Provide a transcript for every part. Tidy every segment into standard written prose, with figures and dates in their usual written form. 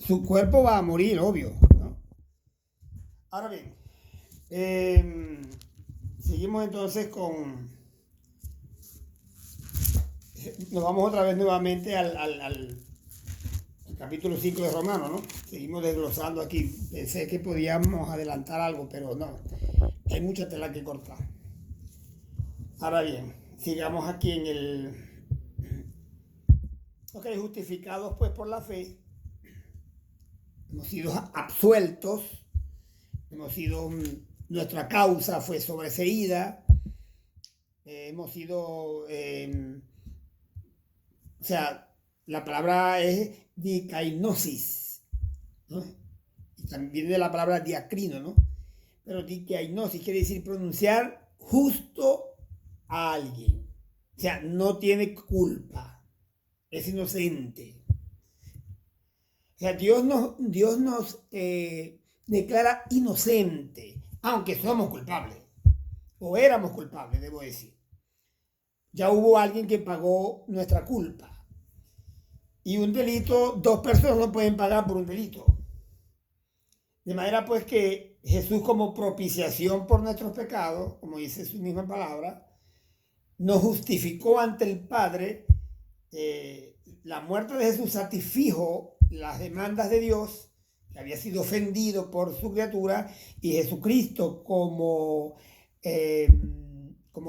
su cuerpo va a morir, obvio, ¿no? Ahora bien, seguimos entonces nos vamos otra vez nuevamente al capítulo 5 de Romanos, ¿no? Seguimos desglosando aquí. Pensé que podíamos adelantar algo, pero no. Hay mucha tela que cortar. Ahora bien, sigamos aquí en el... Ok, justificados pues por la fe, hemos sido absueltos, hemos sido... nuestra causa fue sobreseída, hemos sido... o sea, la palabra es dikainosis, ¿no? Y también viene de la palabra diacrino, ¿no? Pero dikainosis quiere decir pronunciar justo a alguien. O sea, no tiene culpa, es inocente. O sea, Dios nos declara inocente, aunque somos culpables, o éramos culpables, debo decir. Ya hubo alguien que pagó nuestra culpa. Y un delito, dos personas no pueden pagar por un delito. De manera pues que Jesús, como propiciación por nuestros pecados, como dice su misma palabra, nos justificó ante el Padre. La muerte de Jesús satisfijo las demandas de Dios, que había sido ofendido por su criatura, y Jesucristo como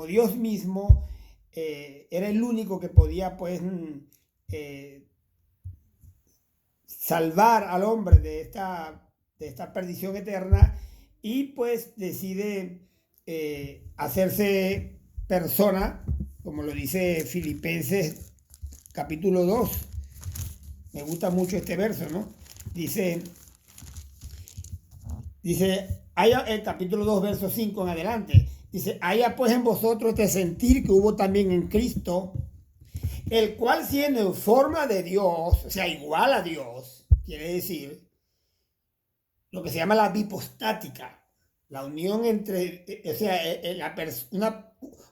Dios mismo era el único que podía pues salvar al hombre de esta perdición eterna, y pues decide hacerse persona, como lo dice Filipenses capítulo 2. Me gusta mucho este verso, ¿no? Dice el capítulo 2, verso 5 en adelante. Dice, haya pues en vosotros este sentir que hubo también en Cristo, el cual siendo en forma de Dios, o sea, igual a Dios, quiere decir lo que se llama la bipostática, la unión entre, o sea,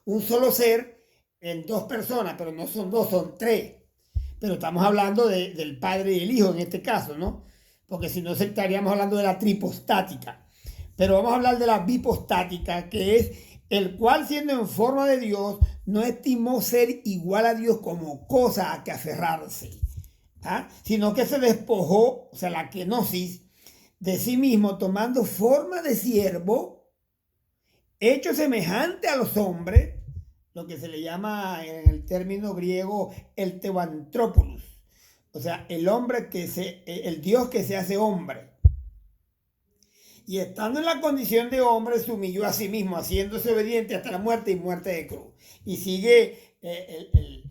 un solo ser en dos personas, pero no son dos, son tres. Pero estamos hablando del Padre y el Hijo en este caso, ¿no? Porque si no estaríamos hablando de la tripostática. Pero vamos a hablar de la bipostática, que es el cual siendo en forma de Dios, no estimó ser igual a Dios como cosa a que aferrarse, ¿ah? Sino que se despojó, o sea, la kenosis, de sí mismo, tomando forma de siervo, hecho semejante a los hombres, lo que se le llama en el término griego el teoantrópolos, o sea, el Dios que se hace hombre. Y estando en la condición de hombre, se humilló a sí mismo, haciéndose obediente hasta la muerte y muerte de cruz. Y sigue el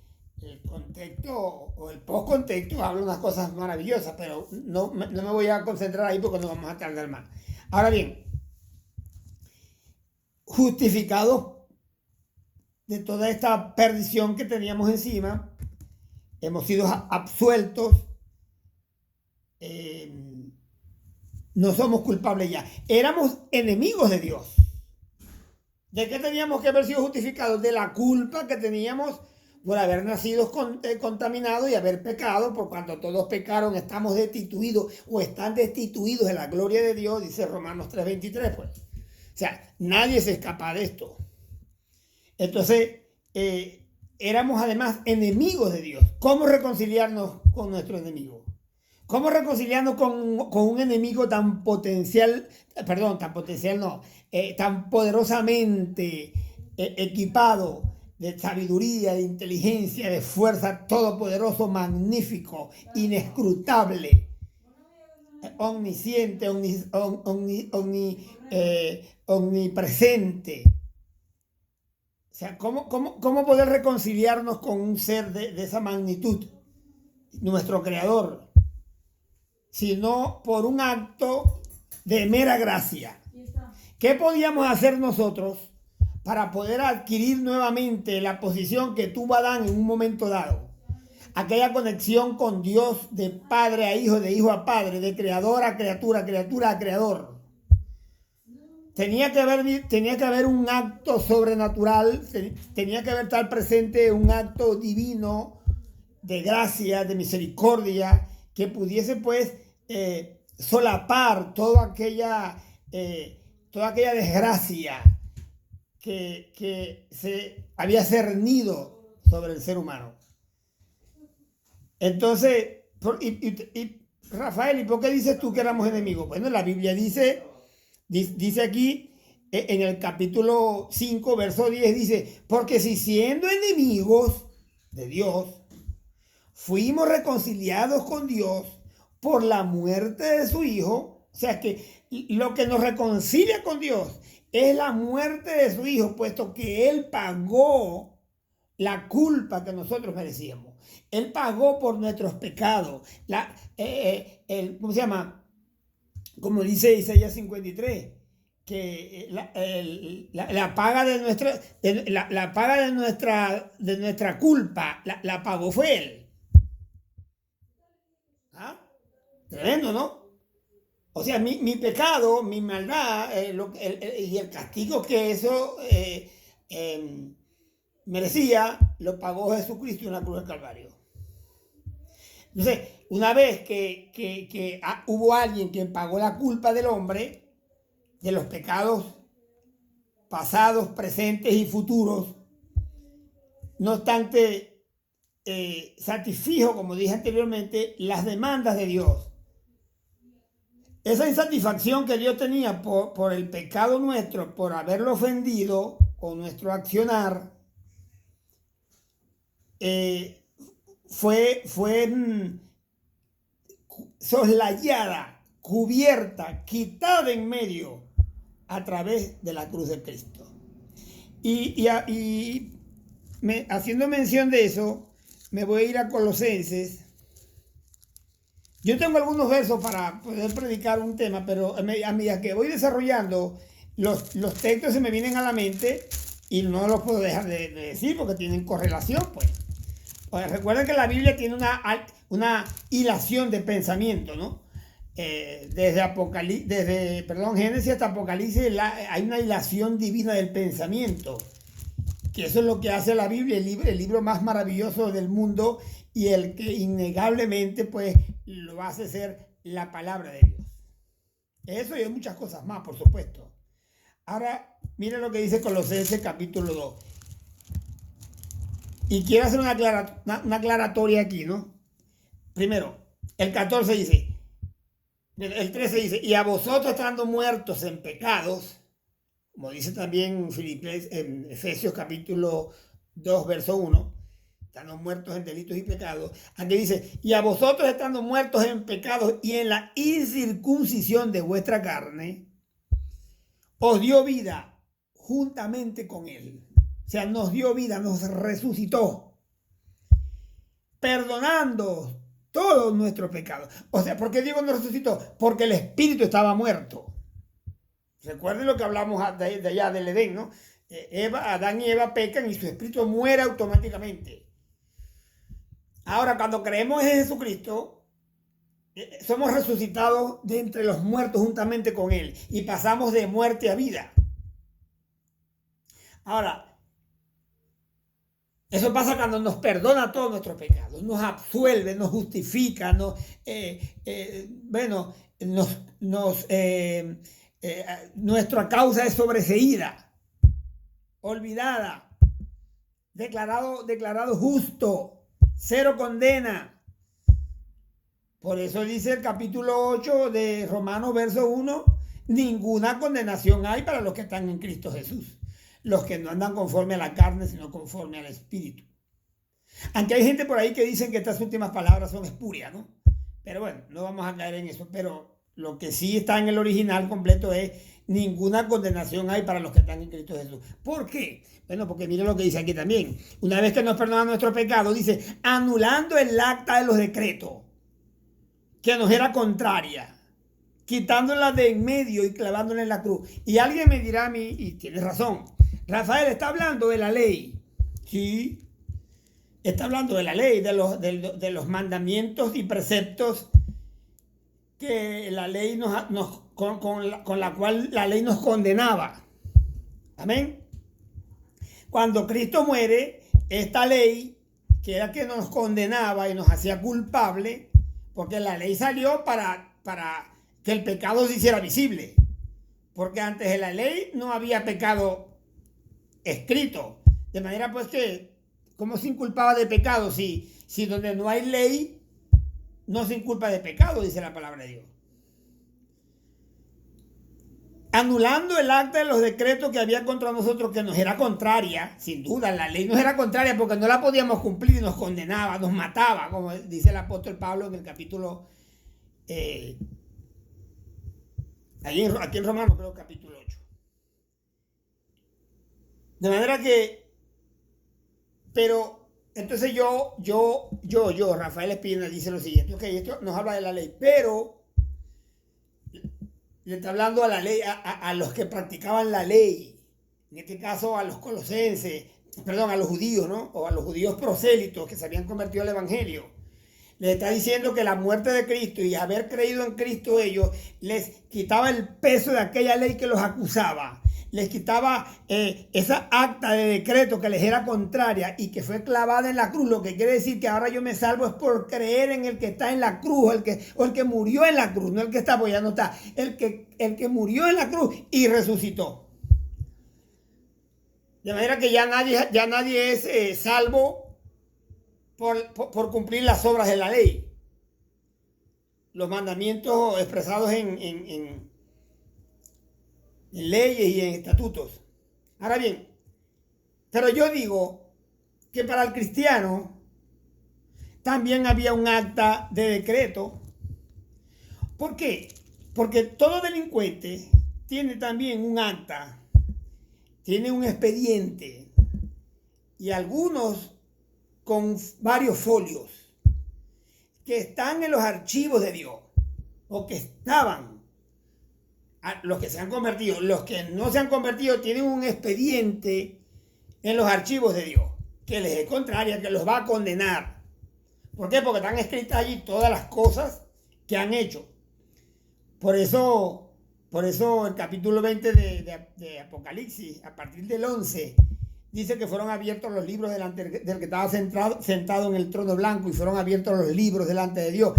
contexto o el post-contexto, habla unas cosas maravillosas, pero no me voy a concentrar ahí porque nos vamos a tardar más. Ahora bien, justificados de toda esta perdición que teníamos encima, hemos sido absueltos, no somos culpables ya. Éramos enemigos de Dios. ¿De qué teníamos que haber sido justificados? De la culpa que teníamos por haber nacido contaminados y haber pecado, por cuando todos pecaron estamos destituidos o están destituidos de la gloria de Dios, dice Romanos 3:23, pues. O sea, nadie se escapa de esto. Entonces, éramos además enemigos de Dios. ¿Cómo reconciliarnos con nuestro enemigo? ¿Cómo reconciliarnos con un enemigo tan tan poderosamente equipado de sabiduría, de inteligencia, de fuerza, todopoderoso, magnífico, inescrutable, omnisciente, omnipresente? O sea, ¿cómo poder reconciliarnos con un ser de esa magnitud, nuestro creador, sino por un acto de mera gracia? ¿Qué podíamos hacer nosotros para poder adquirir nuevamente la posición que tuvo Adán en un momento dado? Aquella conexión con Dios, de padre a hijo, de hijo a padre, de creador a criatura, criatura a creador. Tenía que haber un acto sobrenatural, tenía que estar presente un acto divino de gracia, de misericordia, que pudiese pues solapar toda aquella desgracia que se había cernido sobre el ser humano. Entonces, Rafael, ¿y por qué dices tú que éramos enemigos? Bueno, la Biblia dice aquí en el capítulo 5, verso 10, dice, porque si siendo enemigos de Dios, fuimos reconciliados con Dios por la muerte de su Hijo, o sea que lo que nos reconcilia con Dios es la muerte de su Hijo, puesto que Él pagó la culpa que nosotros merecíamos. Él pagó por nuestros pecados. ¿Cómo se llama? Como dice Isaías 53, que la paga de nuestra culpa la pagó fue Él. ¿Ah? Tremendo, ¿no? O sea, mi pecado, mi maldad y el castigo que eso merecía, lo pagó Jesucristo en la cruz del Calvario. Entonces, una vez que hubo alguien que pagó la culpa del hombre, de los pecados pasados, presentes y futuros, no obstante, satisfijo, como dije anteriormente, las demandas de Dios. Esa insatisfacción que Dios tenía por el pecado nuestro, por haberlo ofendido con nuestro accionar, fue soslayada, cubierta, quitada en medio a través de la cruz de Cristo. Haciendo mención de eso, me voy a ir a Colosenses. Yo tengo algunos versos para poder predicar un tema, pero a medida que voy desarrollando, los textos se me vienen a la mente y no los puedo dejar de decir porque tienen correlación, pues. Recuerden que la Biblia tiene una hilación de pensamiento, ¿no? Desde Génesis hasta Apocalipsis hay una hilación divina del pensamiento, que eso es lo que hace la Biblia, el libro más maravilloso del mundo y el que innegablemente pues lo hace ser la palabra de Dios. Eso y hay muchas cosas más, por supuesto. Ahora, miren lo que dice Colosenses capítulo 2. Y quiero hacer una aclaratoria aquí, ¿no? Primero, el 14 dice, el 13 dice, y a vosotros estando muertos en pecados, como dice también en Efesios capítulo 2, verso 1, estando muertos en delitos y pecados. Aquí dice, y a vosotros estando muertos en pecados y en la incircuncisión de vuestra carne, os dio vida juntamente con Él. O sea, nos dio vida, nos resucitó, perdonando todos nuestros pecados. O sea, ¿por qué digo nos resucitó? Porque el espíritu estaba muerto. Recuerden lo que hablamos de allá del Edén, ¿no? Adán y Eva pecan y su espíritu muere automáticamente. Ahora, cuando creemos en Jesucristo, somos resucitados de entre los muertos juntamente con Él y pasamos de muerte a vida. Ahora, eso pasa cuando nos perdona todos nuestros pecados, nos absuelve, nos justifica, nuestra causa es sobreseída, olvidada, declarado justo, cero condena. Por eso dice el capítulo 8 de Romanos, verso 1, ninguna condenación hay para los que están en Cristo Jesús. Los que no andan conforme a la carne, sino conforme al Espíritu. Aunque hay gente por ahí que dicen que estas últimas palabras son espurias, ¿no? Pero bueno, no vamos a caer en eso. Pero lo que sí está en el original completo es ninguna condenación hay para los que están en Cristo Jesús. ¿Por qué? Bueno, porque mire lo que dice aquí también. Una vez que nos perdona nuestro pecado, dice, anulando el acta de los decretos, que nos era contraria, quitándola de en medio y clavándola en la cruz. Y alguien me dirá a mí, y tiene razón, Rafael está hablando de la ley. Sí, está hablando de la ley, de los mandamientos y preceptos que la ley con la cual la ley nos condenaba. Amén. Cuando Cristo muere, esta ley, que era que nos condenaba y nos hacía culpable, porque la ley salió para para que el pecado se hiciera visible. Porque antes de la ley no había pecado escrito. De manera pues que, ¿cómo se inculpaba de pecado? Si donde no hay ley, no se inculpa de pecado, dice la palabra de Dios. Anulando el acta de los decretos que había contra nosotros, que nos era contraria, sin duda, la ley nos era contraria porque no la podíamos cumplir, nos condenaba, nos mataba, como dice el apóstol Pablo en el capítulo, aquí en Romanos, creo, capítulo 8. De manera que, pero, entonces yo, Rafael Espina, dice lo siguiente, ok, esto nos habla de la ley, pero le está hablando a la ley, a los que practicaban la ley, en este caso a los colosenses, perdón, a los judíos, ¿no? O a los judíos prosélitos que se habían convertido al evangelio. Les está diciendo que la muerte de Cristo y haber creído en Cristo ellos les quitaba el peso de aquella ley que los acusaba. Les quitaba esa acta de decreto que les era contraria y que fue clavada en la cruz. Lo que quiere decir que ahora yo me salvo es por creer en el que está en la cruz, o el que murió en la cruz, no el que está, pues ya no está. El que murió en la cruz y resucitó. De manera que ya nadie es salvo por cumplir las obras de la ley. Los mandamientos expresados en leyes y en estatutos. Ahora bien, pero yo digo que para el cristiano también había un acta de decreto. ¿Por qué? Porque todo delincuente tiene también un acta, tiene un expediente y algunos con varios folios que están en los archivos de Dios o que estaban. Los que se han convertido, los que no se han convertido tienen un expediente en los archivos de Dios que les es contraria, que los va a condenar. ¿Por qué? Porque están escritas allí todas las cosas que han hecho. Por eso el capítulo 20 de Apocalipsis, a partir del 11, dice que fueron abiertos los libros delante del que estaba sentado en el trono blanco, y fueron abiertos los libros delante de Dios,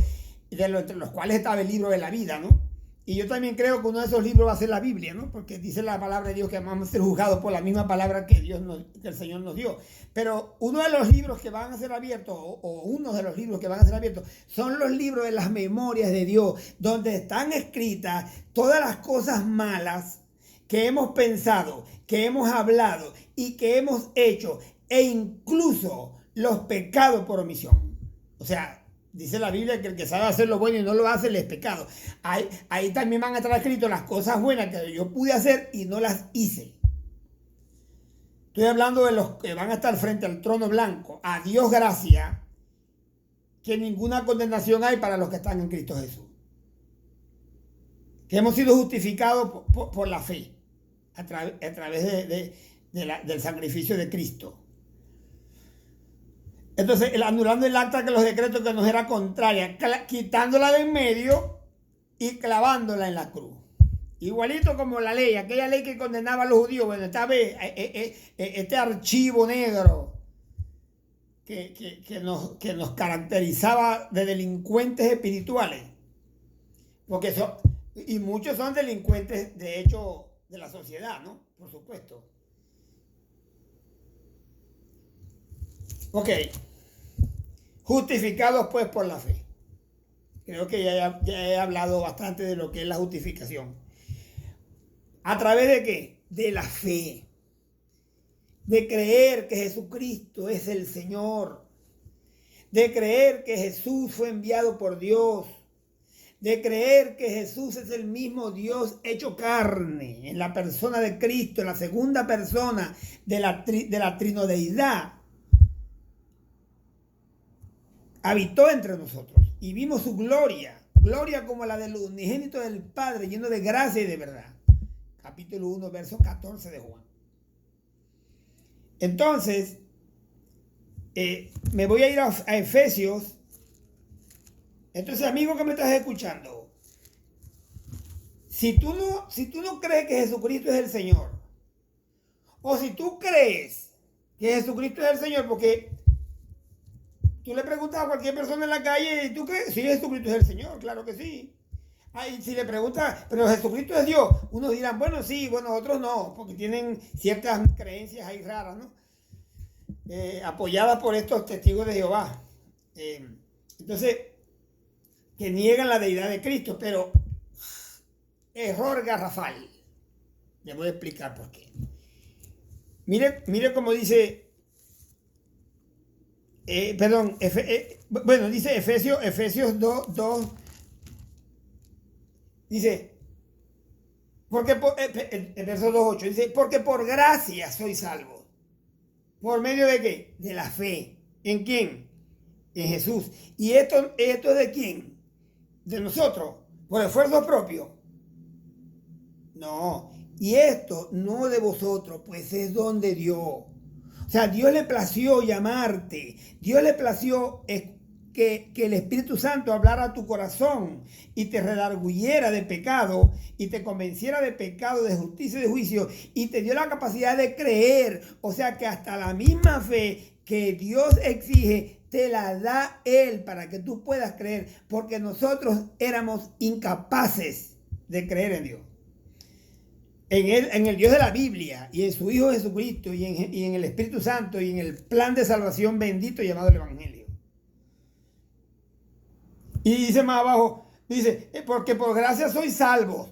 entre los cuales estaba el libro de la vida, ¿no? Y yo también creo que uno de esos libros va a ser la Biblia, ¿no? Porque dice la palabra de Dios que vamos a ser juzgados por la misma palabra que el Señor nos dio. Pero uno de los libros que van a ser abiertos, o uno de los libros que van a ser abiertos, son los libros de las memorias de Dios, donde están escritas todas las cosas malas que hemos pensado, que hemos hablado y que hemos hecho, e incluso los pecados por omisión. O sea, dice la Biblia que el que sabe hacer lo bueno y no lo hace, le es pecado. Ahí también van a estar escritas las cosas buenas que yo pude hacer y no las hice. Estoy hablando de los que van a estar frente al trono blanco. A Dios gracia, que ninguna condenación hay para los que están en Cristo Jesús. Que hemos sido justificados por la fe, a través del sacrificio de Cristo. Entonces, anulando el acta que los decretos que nos era contraria, quitándola de en medio y clavándola en la cruz. Igualito como la ley, aquella ley que condenaba a los judíos. Bueno, esta vez, este archivo negro que nos caracterizaba de delincuentes espirituales. Porque y muchos son delincuentes, de hecho, de la sociedad, ¿no? Por supuesto. Ok. Justificados pues por la fe. Creo que ya he hablado bastante de lo que es la justificación. ¿A través de qué? De la fe. De creer que Jesucristo es el Señor. De creer que Jesús fue enviado por Dios. De creer que Jesús es el mismo Dios hecho carne en la persona de Cristo, en la segunda persona de la trinodeidad. Habitó entre nosotros y vimos su gloria como la del unigénito del Padre, lleno de gracia y de verdad. Capítulo 1, verso 14 de Juan. Entonces, me voy a ir a Efesios. Entonces, amigo que me estás escuchando, si tú no crees que Jesucristo es el Señor, o si tú crees que Jesucristo es el Señor, porque tú le preguntas a cualquier persona en la calle, ¿y tú crees? Sí, Jesucristo es el Señor, claro que sí. Ay, si le pregunta, pero Jesucristo es Dios, unos dirán, bueno, sí, bueno, otros no, porque tienen ciertas creencias ahí raras, ¿no? Apoyadas por estos testigos de Jehová. Entonces, que niegan la deidad de Cristo, pero error garrafal. Le voy a explicar por qué. Mire cómo dice, dice Efesios 2, dice, porque el verso 2.8 dice, porque por gracia soy salvo. ¿Por medio de qué? De la fe. ¿En quién? En Jesús. ¿Y esto es de quién? De nosotros. ¿Por esfuerzo propio? No. Y esto no de vosotros, pues es don de Dios. O sea, Dios le plació llamarte. Dios le plació que el Espíritu Santo hablara a tu corazón y te redarguyera de pecado y te convenciera de pecado, de justicia y de juicio y te dio la capacidad de creer. O sea que hasta la misma fe que Dios exige te la da Él para que tú puedas creer, porque nosotros éramos incapaces de creer en Dios. En el Dios de la Biblia y en su Hijo Jesucristo y en el Espíritu Santo y en el plan de salvación bendito llamado el Evangelio. Y dice más abajo, dice, porque por gracia sois salvos.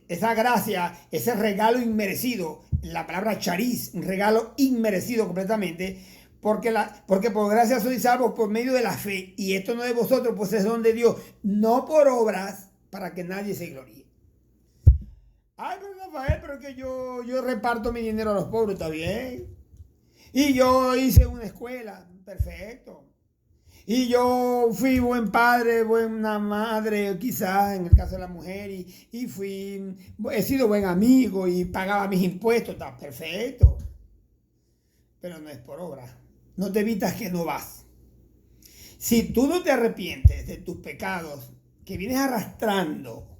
Esa gracia, ese regalo inmerecido, la palabra chariz, un regalo inmerecido completamente, porque por gracia sois salvos por medio de la fe, y esto no de vosotros, pues es don de Dios, no por obras, para que nadie se gloríe. Ay, pero Rafael, pero que yo reparto mi dinero a los pobres, está bien. Y yo hice una escuela, perfecto. Y yo fui buen padre, buena madre, quizás en el caso de la mujer, he sido buen amigo y pagaba mis impuestos, está perfecto. Pero no es por obra. No te evitas que no vas. Si tú no te arrepientes de tus pecados que vienes arrastrando,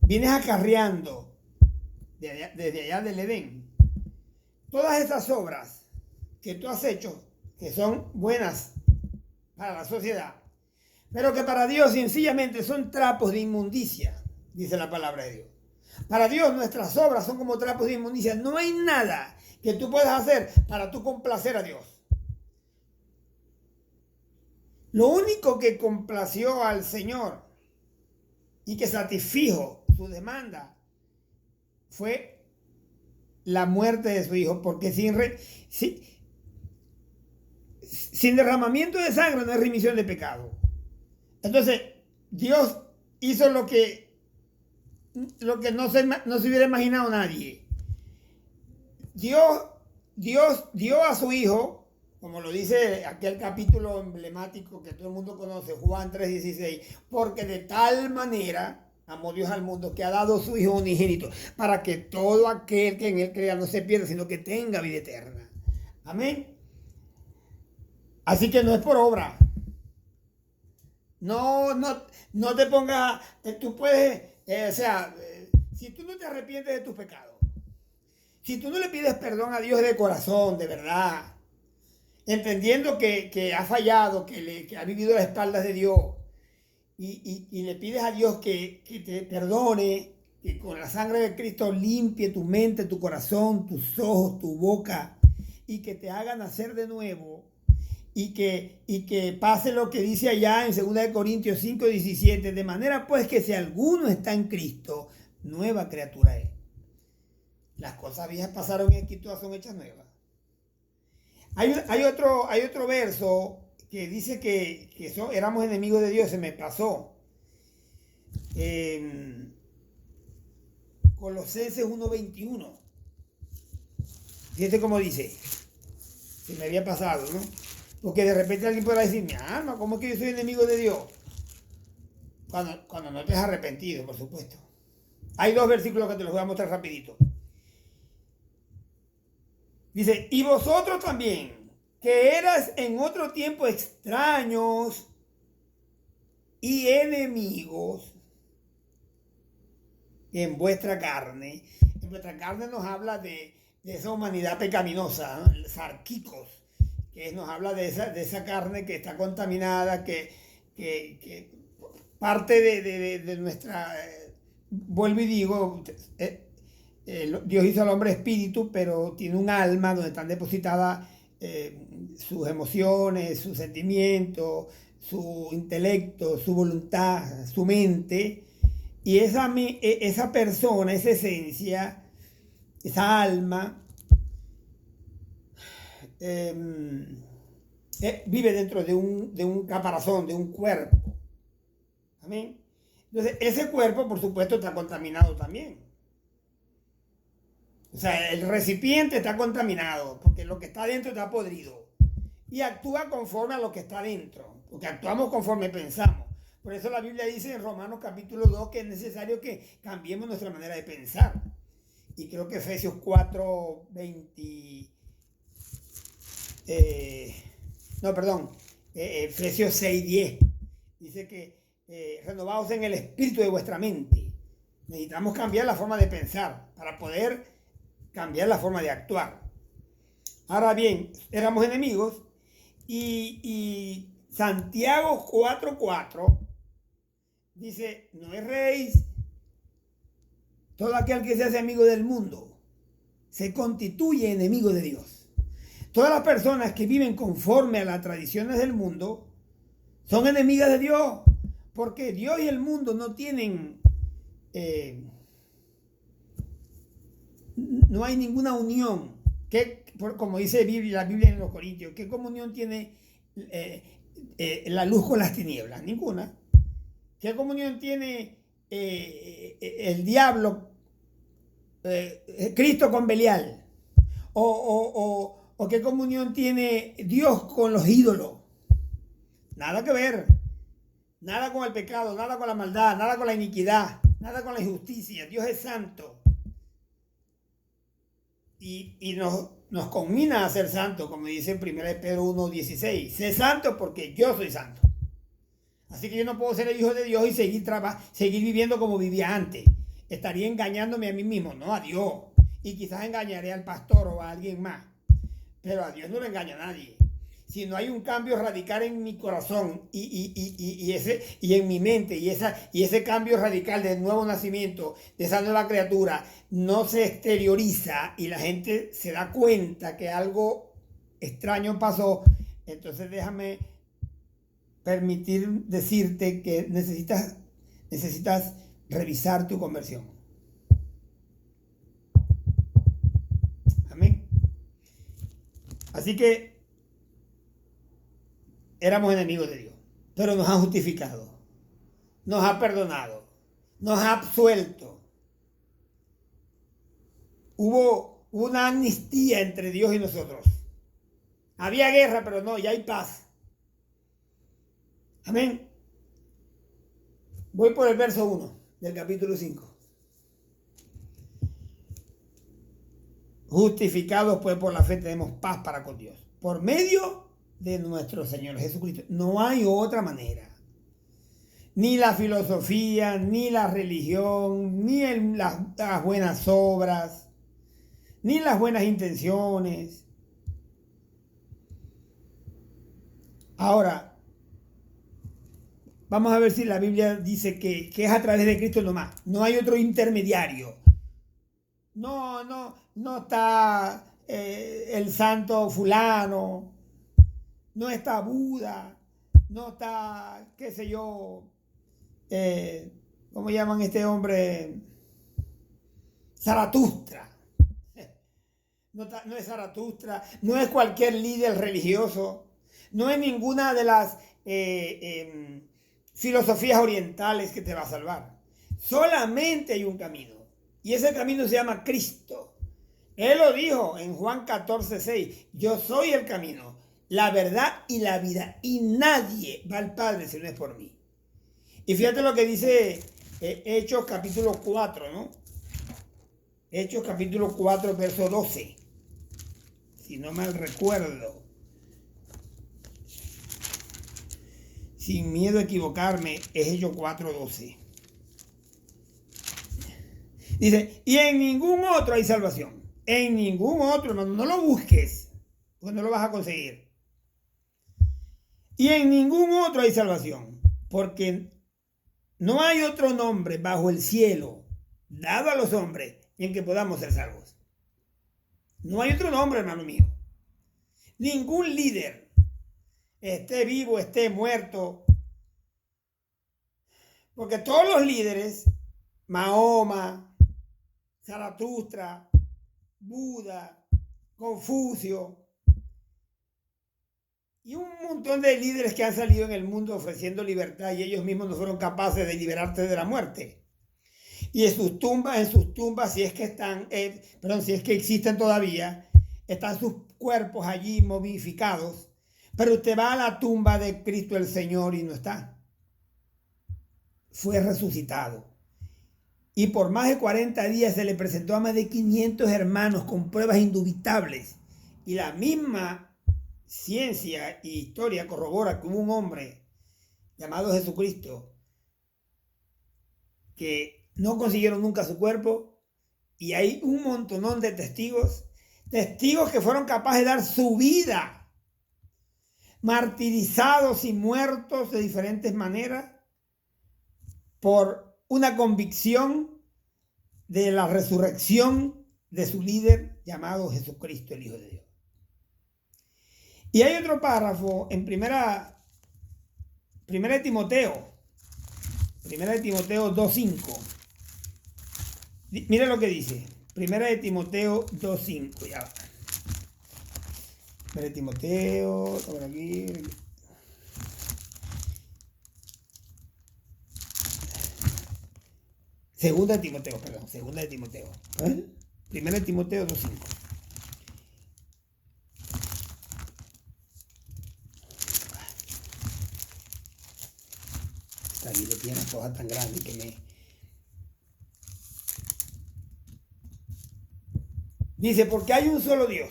vienes acarreando desde allá del Edén, todas esas obras que tú has hecho, que son buenas para la sociedad, pero que para Dios sencillamente son trapos de inmundicia, dice la palabra de Dios. Para Dios nuestras obras son como trapos de inmundicia. No hay nada que tú puedas hacer para tú complacer a Dios. Lo único que complació al Señor y que satisfizo su demanda fue la muerte de su Hijo, porque sin derramamiento de sangre no hay remisión de pecado. Entonces, Dios hizo lo que no se hubiera imaginado nadie. Dios dio a su Hijo, como lo dice aquel capítulo emblemático que todo el mundo conoce, Juan 3:16, porque de tal manera amó Dios al mundo que ha dado su Hijo unigénito, para que todo aquel que en Él crea no se pierda, sino que tenga vida eterna. Amén. Así que no es por obra. No te pongas, tú puedes, si tú no te arrepientes de tus pecados, si tú no le pides perdón a Dios de corazón, de verdad, entendiendo que ha fallado, que ha vivido a las espaldas de Dios, y le pides a Dios que te perdone, que con la sangre de Cristo limpie tu mente, tu corazón, tus ojos, tu boca, y que te haga nacer de nuevo, y que pase lo que dice allá en 2 Corintios 5:17, de manera pues que si alguno está en Cristo, nueva criatura es. Las cosas viejas pasaron y aquí todas son hechas nuevas. Hay otro verso que dice que éramos enemigos de Dios, se me pasó. Colosenses 1:21. Fíjate cómo dice. Se me había pasado, ¿no? Porque de repente alguien podrá decir, mi alma, ¿cómo es que yo soy enemigo de Dios? Cuando no te has arrepentido, por supuesto. Hay dos versículos que te los voy a mostrar rapidito. Dice, y vosotros también, que eras en otro tiempo extraños y enemigos en vuestra carne. En vuestra carne nos habla de esa humanidad pecaminosa, ¿no? Sarquicos, que nos habla de esa carne que está contaminada, que parte de nuestra, vuelvo y digo, Dios hizo al hombre espíritu, pero tiene un alma donde están depositadas sus emociones, sus sentimientos, su intelecto, su voluntad, su mente. Y esa persona, esa esencia, esa alma, vive dentro de un caparazón, de un cuerpo. Amén. Entonces, ese cuerpo, por supuesto, está contaminado también. O sea, el recipiente está contaminado porque lo que está dentro está podrido. Y actúa conforme a lo que está dentro, porque actuamos conforme pensamos. Por eso la Biblia dice en Romanos capítulo 2 que es necesario que cambiemos nuestra manera de pensar. Y creo que Efesios 4, 20... Efesios 6, 10. Dice que renovaos en el espíritu de vuestra mente. Necesitamos cambiar la forma de pensar para poder cambiar la forma de actuar. Ahora bien, éramos enemigos y Santiago 4:4 dice, no erréis, todo aquel que se hace amigo del mundo se constituye enemigo de Dios. Todas las personas que viven conforme a las tradiciones del mundo son enemigas de Dios, porque Dios y el mundo no tienen, no hay ninguna unión. Como dice la Biblia en los Corintios, ¿qué comunión tiene la luz con las tinieblas? Ninguna. ¿Qué comunión tiene el diablo, Cristo con Belial? ¿O qué comunión tiene Dios con los ídolos? Nada que ver. Nada con el pecado, nada con la maldad, nada con la iniquidad, nada con la injusticia. Dios es santo. Y nos conmina a ser santos, como dice en 1 Pedro 1:16. Sé santo porque yo soy santo. Así que yo no puedo ser el hijo de Dios y seguir viviendo como vivía antes. Estaría engañándome a mí mismo, no a Dios. Y quizás engañaré al pastor o a alguien más. Pero a Dios no le engaña a nadie. Si no hay un cambio radical en mi corazón y en mi mente, y ese cambio radical del nuevo nacimiento, de esa nueva criatura, no se exterioriza y la gente se da cuenta que algo extraño pasó, entonces déjame permitir decirte que necesitas revisar tu conversión. Amén. Así que éramos enemigos de Dios, pero nos ha justificado, nos ha perdonado, nos ha absuelto. Hubo una amnistía entre Dios y nosotros. Había guerra, pero no, ya hay paz. Amén. Voy por el verso 1 del capítulo 5. Justificados pues por la fe tenemos paz para con Dios, por medio de nuestro Señor Jesucristo. No hay otra manera. Ni la filosofía, ni la religión, ni las buenas obras, ni las buenas intenciones. Ahora, vamos a ver si la Biblia dice que es a través de Cristo nomás. No hay otro intermediario. No está el santo fulano. No está Buda, no está, qué sé yo, ¿cómo llaman este hombre? Zaratustra. No es Zaratustra, no es cualquier líder religioso, no es ninguna de las filosofías orientales que te va a salvar. Solamente hay un camino, y ese camino se llama Cristo. Él lo dijo en Juan 14:6, yo soy el camino, la verdad y la vida, y nadie va al Padre si no es por mí. Y fíjate lo que dice Hechos capítulo 4, ¿no? Hechos capítulo 4, verso 12. Si no mal recuerdo. Sin miedo a equivocarme, es Hechos 4:12. Dice, y en ningún otro hay salvación. En ningún otro, no lo busques, porque no lo vas a conseguir. Y en ningún otro hay salvación, porque no hay otro nombre bajo el cielo dado a los hombres en que podamos ser salvos. No hay otro nombre, hermano mío. Ningún líder, esté vivo, esté muerto, porque todos los líderes, Mahoma, Zaratustra, Buda, Confucio y un montón de líderes que han salido en el mundo ofreciendo libertad y ellos mismos no fueron capaces de liberarse de la muerte. Y en sus tumbas, si es que están, si es que existen todavía, están sus cuerpos allí momificados, pero usted va a la tumba de Cristo el Señor y no está. Fue resucitado. Y por más de 40 días se le presentó a más de 500 hermanos con pruebas indubitables. Y la misma ciencia y historia corrobora que hubo un hombre llamado Jesucristo que no consiguieron nunca su cuerpo, y hay un montonón de testigos que fueron capaces de dar su vida, martirizados y muertos de diferentes maneras, por una convicción de la resurrección de su líder llamado Jesucristo, el Hijo de Dios. Y hay otro párrafo en primera de Timoteo 2:5. Mira lo que dice. Primera de Timoteo 2:5. Ya va. Primera de Timoteo, por aquí. Segunda de Timoteo. Primera de Timoteo 2:5. Esta vida tiene una cosa tan grande que me... Dice, porque hay un solo Dios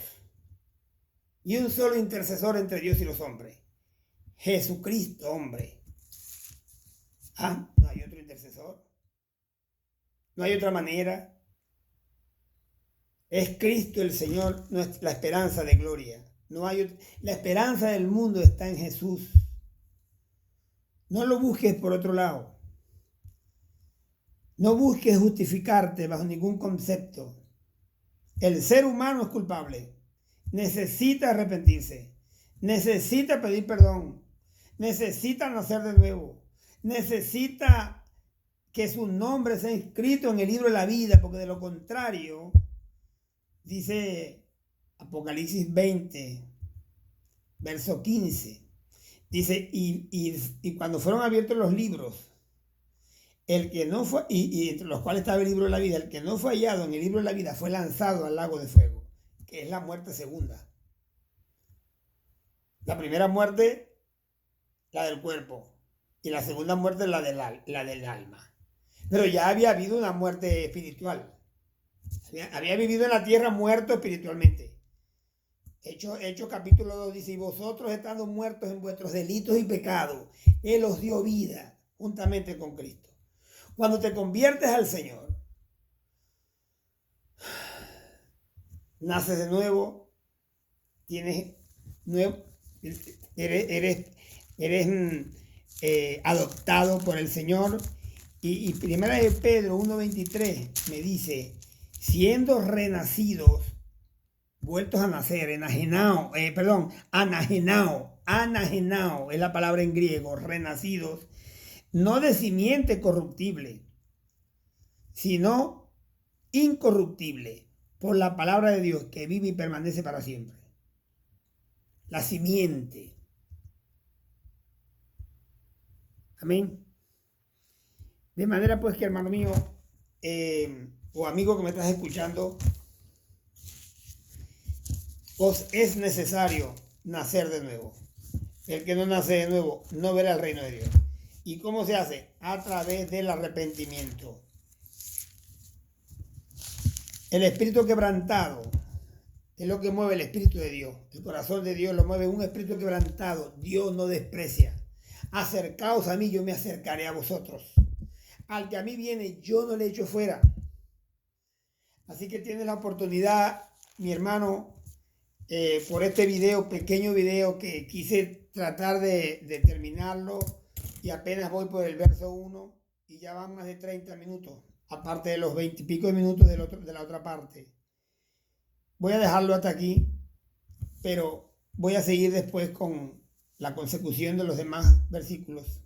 y un solo intercesor entre Dios y los hombres. Jesucristo, hombre. No hay otro intercesor. No hay otra manera. Es Cristo el Señor, la esperanza de gloria. La esperanza del mundo está en Jesús. No lo busques por otro lado. No busques justificarte bajo ningún concepto. El ser humano es culpable. Necesita arrepentirse. Necesita pedir perdón. Necesita nacer de nuevo. Necesita que su nombre sea inscrito en el libro de la vida, porque de lo contrario, dice Apocalipsis 20, verso 15, dice, y cuando fueron abiertos los libros, el que no fue, y entre los cuales estaba el libro de la vida, el que no fue hallado en el libro de la vida fue lanzado al lago de fuego, que es la muerte segunda. La primera muerte, la del cuerpo, y la segunda muerte, la del alma. Pero ya había habido una muerte espiritual. Había vivido en la tierra muerto espiritualmente. Hechos capítulo 2 dice, y vosotros estando muertos en vuestros delitos y pecados, Él os dio vida juntamente con Cristo. Cuando te conviertes al Señor, naces de nuevo, eres adoptado por el Señor. Y primera de Pedro 1:23 me dice, siendo renacidos, vueltos a nacer, anagenao es la palabra en griego, renacidos, no de simiente corruptible, sino incorruptible, por la palabra de Dios que vive y permanece para siempre. La simiente. Amén. De manera pues que, hermano mío, o amigo que me estás escuchando, os es necesario nacer de nuevo. El que no nace de nuevo no verá el reino de Dios. ¿Y cómo se hace? A través del arrepentimiento. El espíritu quebrantado es lo que mueve el espíritu de Dios. El corazón de Dios lo mueve un espíritu quebrantado. Dios no desprecia. Acercaos a mí, yo me acercaré a vosotros. Al que a mí viene, yo no le echo fuera. Así que tienes la oportunidad, mi hermano, por este pequeño video que quise tratar de terminarlo, y apenas voy por el verso 1. y ya van más de 30 minutos, aparte de los 20 y pico de minutos de la otra parte. Voy a dejarlo hasta aquí, pero voy a seguir después con la consecución de los demás versículos.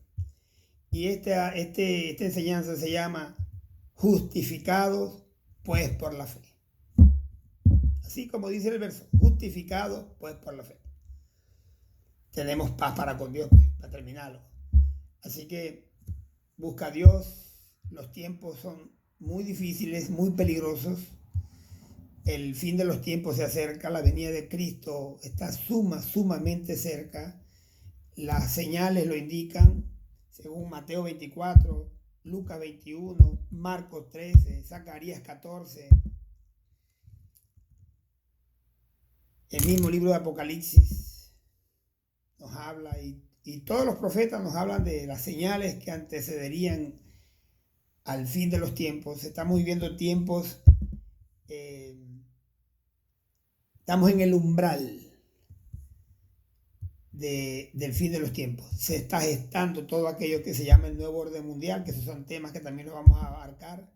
Y esta enseñanza se llama justificados pues por la fe. Así como dice el verso, justificados pues por la fe. Tenemos paz para con Dios, pues, para terminarlo. Así que busca a Dios. Los tiempos son muy difíciles, muy peligrosos. El fin de los tiempos se acerca, la venida de Cristo está sumamente cerca. Las señales lo indican, según Mateo 24, Lucas 21, Marcos 13, Zacarías 14. El mismo libro de Apocalipsis nos habla y todos los profetas nos hablan de las señales que antecederían al fin de los tiempos. Estamos viviendo tiempos, estamos en el umbral del fin de los tiempos. Se está gestando todo aquello que se llama el nuevo orden mundial, que esos son temas que también los vamos a abarcar.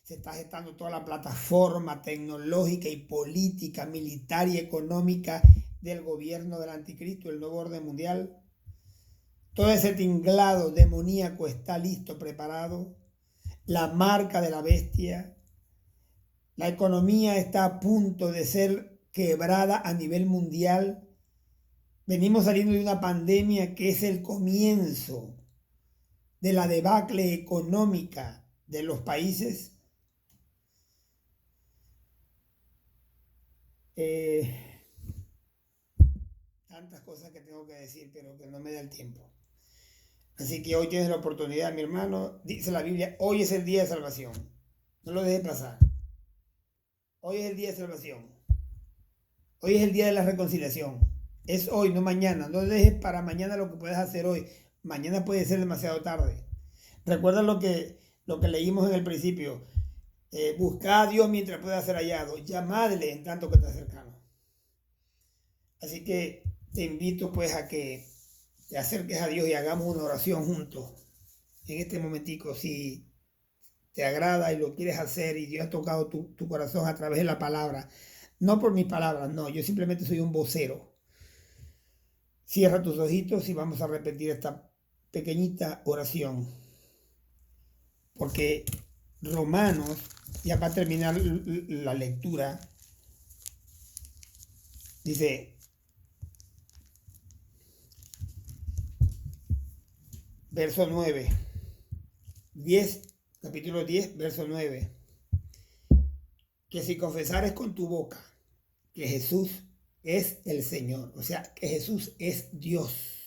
Se está gestando toda la plataforma tecnológica y política, militar y económica del gobierno del anticristo, el nuevo orden mundial. Todo ese tinglado demoníaco está listo, preparado. La marca de la bestia. La economía está a punto de ser quebrada a nivel mundial. Venimos saliendo de una pandemia que es el comienzo de la debacle económica de los países. Tantas cosas que tengo que decir, pero que no me da el tiempo. Así que hoy tienes la oportunidad, mi hermano. Dice la Biblia, hoy es el día de salvación. No lo dejes pasar. Hoy es el día de salvación. Hoy es el día de la reconciliación. Es hoy, no mañana. No dejes para mañana lo que puedes hacer hoy. Mañana puede ser demasiado tarde. Recuerda lo que leímos en el principio. Buscad a Dios mientras pueda ser hallado. Llamadle en tanto que está cercano. Así que te invito pues a que te acerques a Dios y hagamos una oración juntos. En este momentico, si te agrada y lo quieres hacer y Dios ha tocado tu corazón a través de la palabra. No por mis palabras, no. Yo simplemente soy un vocero. Cierra tus ojitos y vamos a repetir esta pequeñita oración. Porque Romanos, ya va a terminar la lectura, dice, verso 9, capítulo 10, verso 9, que si confesares con tu boca que Jesús es el Señor, o sea, que Jesús es Dios,